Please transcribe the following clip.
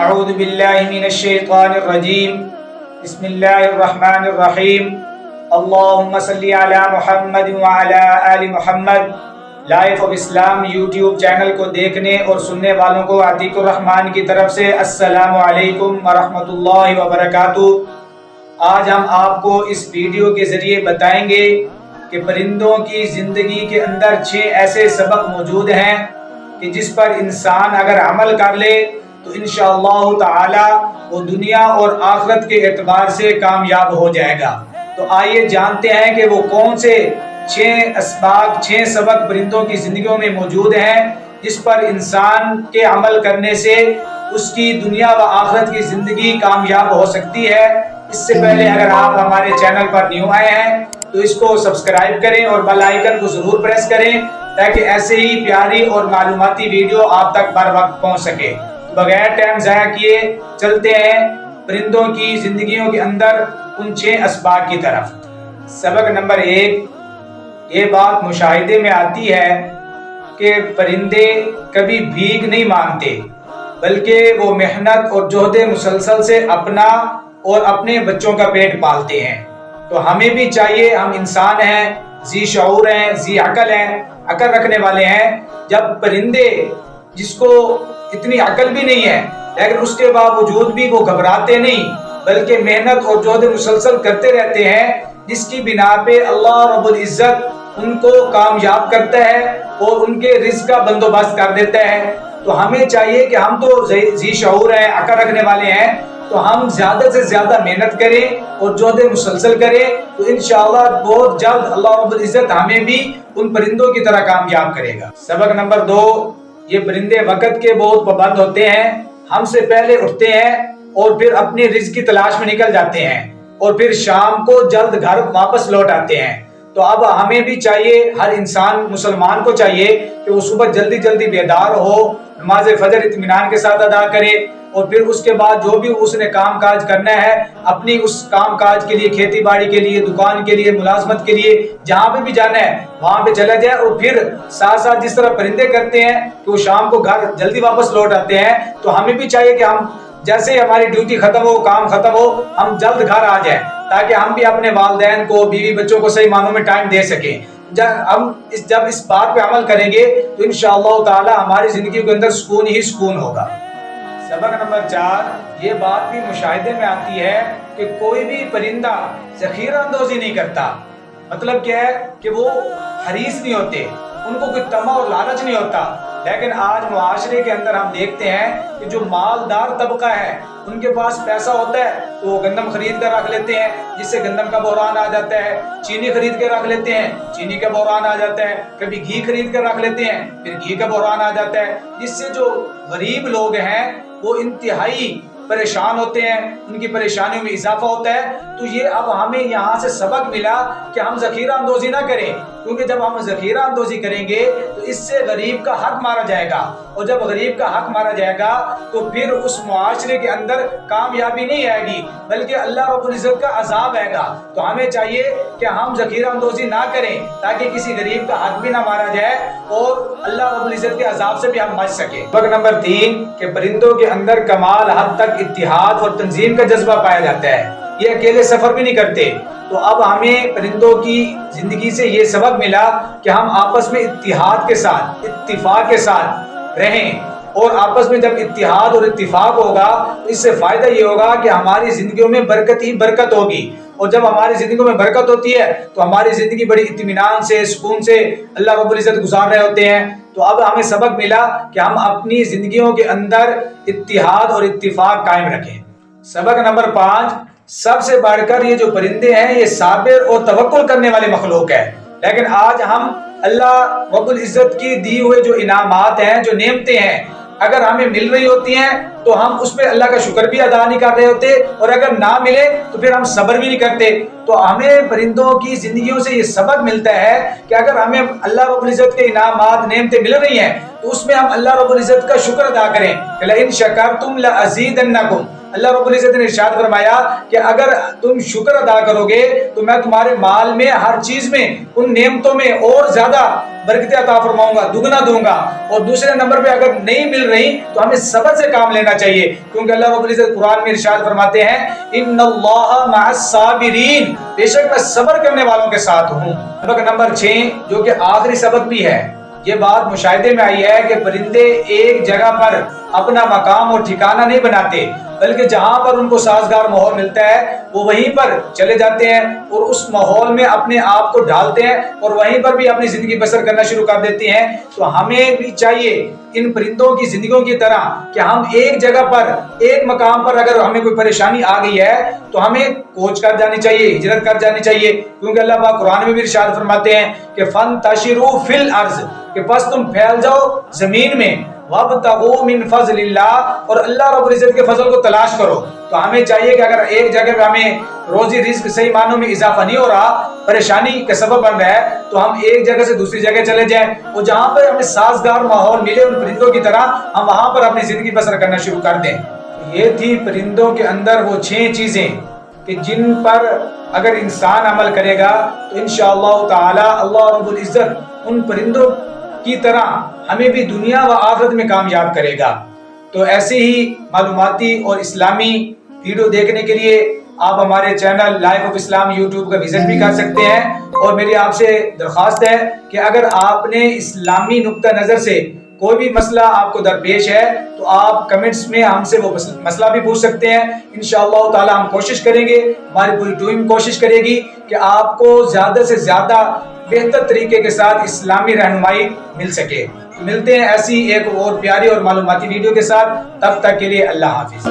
اعوذ باللہ من الشیطان الرجیم بسم اللہ الرحمن الرحیم اللہم صلی علی محمد وعلی آل محمد۔ Life of Islam YouTube channel کو دیکھنے اور سننے والوں کو عتیق الرحمن کی طرف سے السلام علیکم ورحمۃ اللہ وبرکاتہ۔ آج ہم آپ کو اس ویڈیو کے ذریعے بتائیں گے کہ پرندوں کی زندگی کے اندر 6 ایسے سبق موجود ہیں کہ جس پر انسان اگر عمل کر لے تو انشاءاللہ تعالی وہ دنیا اور آخرت کے اعتبار سے کامیاب ہو جائے گا۔ تو آئیے جانتے ہیں کہ وہ کون سے 6 سبق پرندوں کی زندگیوں میں موجود ہیں جس پر انسان کے عمل کرنے سے اس کی دنیا و آخرت کی زندگی کامیاب ہو سکتی ہے۔ اس سے پہلے اگر آپ ہمارے چینل پر نیو آئے ہیں تو اس کو سبسکرائب کریں اور بیل آئیکن کو ضرور پریس کریں تاکہ ایسے ہی پیاری اور معلوماتی ویڈیو آپ تک بر وقت پہنچ سکے۔ بغیر ٹائم ضائع کیے چلتے ہیں پرندوں کی زندگیوں کے اندر ان 6 اسباق کی طرف۔ سبق نمبر 1، یہ بات مشاہدے میں آتی ہے کہ پرندے کبھی بھیک نہیں مانگتے بلکہ وہ محنت اور جہد مسلسل سے اپنا اور اپنے بچوں کا پیٹ پالتے ہیں۔ تو ہمیں بھی چاہیے، ہم انسان ہیں، ذی شعور ہیں، ذی عقل ہیں، عقل رکھنے والے ہیں۔ جب پرندے جس کو اتنی عقل بھی نہیں ہے لیکن اس کے باوجود بھی وہ گھبراتے نہیں بلکہ محنت اور جہد مسلسل کرتے رہتے ہیں، جس کی بنا پہ اللہ رب العزت ان کو کامیاب کرتا ہے اور ان کے رزق کا بندوبست کر دیتا ہے۔ تو ہمیں چاہیے کہ ہم تو ذی شعور ہیں، عقل رکھنے والے ہیں، تو ہم زیادہ سے زیادہ محنت کریں اور جہد مسلسل کریں تو انشاءاللہ بہت جلد اللہ رب العزت ہمیں بھی ان پرندوں کی طرح کامیاب کرے گا۔ سبق نمبر 2، یہ پرندے وقت کے بہت پابند ہوتے ہیں، ہم سے پہلے اٹھتے ہیں اور پھر اپنی رزق کی تلاش میں نکل جاتے ہیں اور پھر شام کو جلد گھر واپس لوٹ آتے ہیں۔ تو اب ہمیں بھی چاہیے، ہر انسان مسلمان کو چاہیے کہ وہ صبح جلدی جلدی بیدار ہو، نماز فجر اطمینان کے ساتھ ادا کرے اور پھر اس کے بعد جو بھی اس نے کام کاج کرنا ہے اپنی اس کام کاج کے لیے، کھیتی باڑی کے لیے، دکان کے لیے، ملازمت کے لیے، جہاں پہ بھی جانا ہے وہاں پہ چلا جائے اور پھر ساتھ ساتھ جس طرح پرندے کرتے ہیں کہ وہ شام کو گھر جلدی واپس لوٹ آتے ہیں، تو ہمیں بھی چاہیے کہ ہم جیسے ہماری ڈیوٹی ختم ہو، کام ختم ہو، ہم جلد گھر آ جائیں تاکہ ہم بھی اپنے والدین کو، بیوی بچوں کو صحیح معنوں میں ٹائم دے سکیں۔ جب اس بات پہ عمل کریں گے تو انشاءاللہ تعالی ہماری زندگی کے اندر سکون ہی سکون ہوگا۔ سبق نمبر 4، یہ بات بھی مشاہدے میں آتی ہے کہ کوئی بھی پرندہ ذخیرہ اندوزی نہیں کرتا۔ مطلب کیا ہے کہ وہ حریص نہیں ہوتے، ان کو کوئی طمع اور لالچ نہیں ہوتا۔ لیکن آج معاشرے کے اندر ہم دیکھتے ہیں کہ جو مالدار طبقہ ہے ان کے پاس پیسہ ہوتا ہے تو وہ گندم خرید کر رکھ لیتے ہیں، جس سے گندم کا بحران آ جاتا ہے، چینی خرید کے رکھ لیتے ہیں، چینی کا بحران آ جاتا ہے، کبھی گھی خرید کر رکھ لیتے ہیں، پھر گھی کا بحران آ جاتا ہے، جس سے جو غریب لوگ ہیں وہ انتہائی پریشان ہوتے ہیں، ان کی پریشانیوں میں اضافہ ہوتا ہے۔ تو یہ اب ہمیں یہاں سے سبق ملا کہ ہم ذخیرہ اندوزی نہ کریں، کیونکہ جب ہم ذخیرہ اندوزی کریں گے تو اس سے غریب کا حق مارا جائے گا، اور جب غریب کا حق مارا جائے گا تو پھر اس معاشرے کے اندر کامیابی نہیں آئے گی بلکہ اللہ رب العزت کا عذاب آئے گا۔ تو ہمیں چاہیے کہ ہم ذخیرہ اندوزی نہ کریں تاکہ کسی غریب کا حق بھی نہ مارا جائے اور اللہ رب العزت کے عذاب سے بھی ہم بچ سکیں۔ سبق نمبر 3، کہ پرندوں کے اندر کمال حد تک اتحاد اور تنظیم کا جذبہ پایا جاتا ہے، یہ اکیلے سفر بھی نہیں کرتے۔ تو اب ہمیں پرندوں کی زندگی سے یہ سبق ملا کہ ہم آپس میں اتحاد کے ساتھ، اتفاق کے ساتھ رہیں، اور آپس میں جب اتحاد اور اتفاق ہوگا تو اس سے فائدہ یہ ہوگا کہ ہماری زندگیوں میں برکت ہی برکت ہوگی، اور جب ہماری زندگیوں میں برکت ہوتی ہے تو ہماری زندگی بڑی اطمینان سے، سکون سے اللہ رب العزت گزار رہے ہوتے ہیں۔ تو اب ہمیں سبق ملا کہ ہم اپنی زندگیوں کے اندر اتحاد اور اتفاق قائم رکھیں۔ سبق نمبر 5، سب سے بڑھ کر یہ جو پرندے ہیں یہ صابر اور توکل کرنے والے مخلوق ہے، لیکن آج ہم اللہ رب العزت کی دی ہوئے جو انعامات ہیں، جو نعمتیں ہیں، اگر ہمیں مل رہی ہوتی ہیں تو ہم اس پہ اللہ کا شکر بھی ادا نہیں کر رہے ہوتے، اور اگر نہ ملے تو پھر ہم صبر بھی نہیں کرتے۔ تو ہمیں پرندوں کی زندگیوں سے یہ سبق ملتا ہے کہ اگر ہمیں اللہ رب العزت کے انعامات، نعمتیں مل رہی ہیں تو اس میں ہم اللہ رب العزت کا شکر ادا کریں کہ لئن شکرتم لازیدنکم، اللہ رب العزت نے ارشاد فرمایا کہ اگر تم شکر ادا کرو گے تو میں تمہارے مال میں، ہر چیز میں، ان نعمتوں میں اور زیادہ برکتیں عطا فرماؤں گا، دگنا دوں گا۔ اور دوسرے نمبر پہ اگر نہیں مل رہی تو ہمیں صبر سے کام لینا چاہیے، کیونکہ اللہ رب العزت قرآن میں ارشاد فرماتے ہیں ان اللہ مع الصابرین، بے شک میں صبر کرنے والوں کے ساتھ ہوں۔ سبق نمبر 6 جو کہ آخری سبق بھی ہے، یہ بات مشاہدے میں آئی ہے کہ پرندے ایک جگہ پر اپنا مقام اور ٹھکانہ نہیں بناتے، بلکہ جہاں پر ان کو سازگار ماحول ملتا ہے وہ وہیں پر چلے جاتے ہیں اور اس ماحول میں اپنے آپ کو ڈھالتے ہیں اور وہیں پر بھی اپنی زندگی بسر کرنا شروع کر دیتے ہیں۔ تو ہمیں بھی چاہیے ان پرندوں کی زندگیوں کی طرح کہ ہم ایک جگہ پر، ایک مقام پر اگر ہمیں کوئی پریشانی آ گئی ہے تو ہمیں کوچ کر جانی چاہیے، ہجرت کر جانی چاہیے، کیونکہ اللہ پاک قرآن میں بھی ارشاد فرماتے ہیں کہ فَانْتَشِرُوا فِي الْأَرْضِ، کہ پس تم پھیل جاؤ زمین میں، وَابْتَغُوا مِنْ فَضْلِ اللَّهِ، اور اللہ رب العزت کے فضل کو تلاش کرو۔ تو ہمیں چاہیے کہ اگر ایک جگہ پہ ہمیں روزی رزق صحیح معنوں میں اضافہ نہیں ہو رہا، پریشانی کا سبب بن رہا ہے، تو ہم ایک جگہ سے دوسری جگہ چلے جائیں اور جہاں پر ہمیں سازگار ماحول ملے ان پرندوں کی طرح، ہم وہاں پر اپنی زندگی بسر کرنا شروع کر دیں۔ یہ تھی پرندوں کے اندر وہ 6 چیزیں کہ جن پر اگر انسان عمل کرے گا تو انشاءاللہ تعالی اللہ رب العزت ان پرندوں کی طرح ہمیں بھی دنیا و آخرت میں کامیاب کرے گا۔ تو ایسے ہی معلوماتی اور اسلامی ویڈیو دیکھنے کے لیے آپ ہمارے channel life of Islam YouTube کا وزٹ بھی کر سکتے ہیں، اور میری آپ سے درخواست ہے کہ اگر آپ نے اسلامی نقطہ نظر سے کوئی بھی مسئلہ آپ کو درپیش ہے تو آپ کمنٹس میں ہم سے وہ مسئلہ بھی پوچھ سکتے ہیں۔ انشاءاللہ تعالی ہم کوشش کریں گے، ہماری پوری ٹیم کوشش کرے گی کہ آپ کو زیادہ سے زیادہ بہتر طریقے کے ساتھ اسلامی رہنمائی مل سکے۔ ملتے ہیں ایسی ایک اور پیاری اور معلوماتی ویڈیو کے ساتھ، تب تک کے لیے اللہ حافظ۔